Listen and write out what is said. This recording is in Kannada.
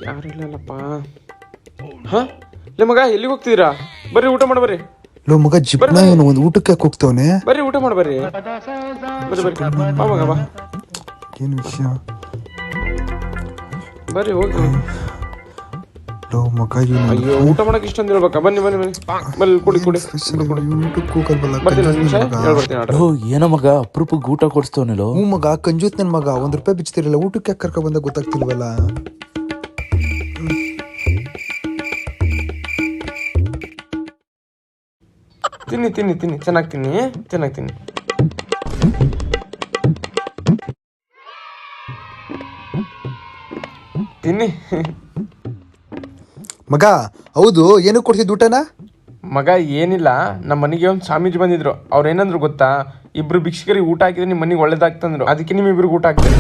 ಯಾರಿಲ್ಲಲ್ಲಪ್ಪ. ಹಾ ಲೇ ಮಗ ಎಲ್ಲಿಗೆ ಹೋಗ್ತಿದ್ದೀರಾ? ಬರ್ರಿ ಊಟ ಮಾಡಿ ಬರ್ರಿ. ಲೋ ಮಗ ಜಿಪ್ನ ಇವನು ಒಂದು ಊಟಕ್ಕೆ ಯಾಕೆ ಹೋಗ್ತವನೆ? ಬರ್ರಿ ಊಟ ಮಾಡಿ ಬರ್ರಿ. ಬರ್ರಿ ಬರ್ರಿ ಬಾ ಮಗ ಬಾ. ಏನು ವಿಷಯ? ಬರ್ರಿ ಹೋಗಿ. ಲೋ ಮಗ ಇವನು ಅಯ್ಯೋ ಊಟ ಮಾಡಕ್ಕೆ ಇಷ್ಟ ಅಂದಿರ್ಬೇಕಾ? ಬನ್ನಿ ಬನ್ನಿ ಬನ್ನಿ ಬಲ್ಲಿ ಕುಡಿ ಕುಡಿ ಊಟಕ್ಕೆ ಹೋಗಲ್ವಲ್ಲ. ಬರ್ತೀನಿ ಒಂದು ನಿಮಿಷ ಹೇಳ್ಬರ್ತೀನಿ ಆರ್ಡರ್. ಏನೋ ಮಗ ಅಪರೂಪಕ್ಕೆ ಊಟ ಕೊಡಿಸ್ತವನಲ್ಲೋ. ಹ್ಞೂ ಮಗ ಕಂಜೂತ್ ನನ್ನ ಮಗ. ₹1 ಬಿಚ್ತಿರಲ್ಲ, ಊಟಕ್ಕೆ ಯಾಕೆ ಕರ್ಕೊ ಬಂದ ಗೊತ್ತಾಗ್ತಿಲ್ವಲ್ಲ. ತಿನ್ನಿ ತಿನ್ನಿ ತಿನ್ನಿ ಚೆನ್ನಾಗಿ ತಿನ್ನಿ ಚೆನ್ನಾಗಿ ತಿನ್ನಿ. ತಿನ್ನಿ ಮಗ ಹೌದು ಏನು ಕೊಡ್ತಿದ್ದು ಊಟನ? ಮಗ ಏನಿಲ್ಲ, ನಮ್ಮ ಮನೆಗೆ ಒಂದು ಸ್ವಾಮೀಜಿ ಬಂದಿದ್ರು. ಅವ್ರು ಏನಂದ್ರು ಗೊತ್ತಾ, ಇಬ್ರು ಭಿಕ್ಷಕರಿಗೆ ಊಟ ಹಾಕಿದ್ರೆ ನಿಮ್ಮ ಮನೆಗೆ ಒಳ್ಳೇದಾಗ್ತಂದ್ರು. ಅದಕ್ಕೆ ನಿಮ್ಮಿಬ್ರಿಗೆ ಊಟ ಹಾಕ್ತಾರೆ.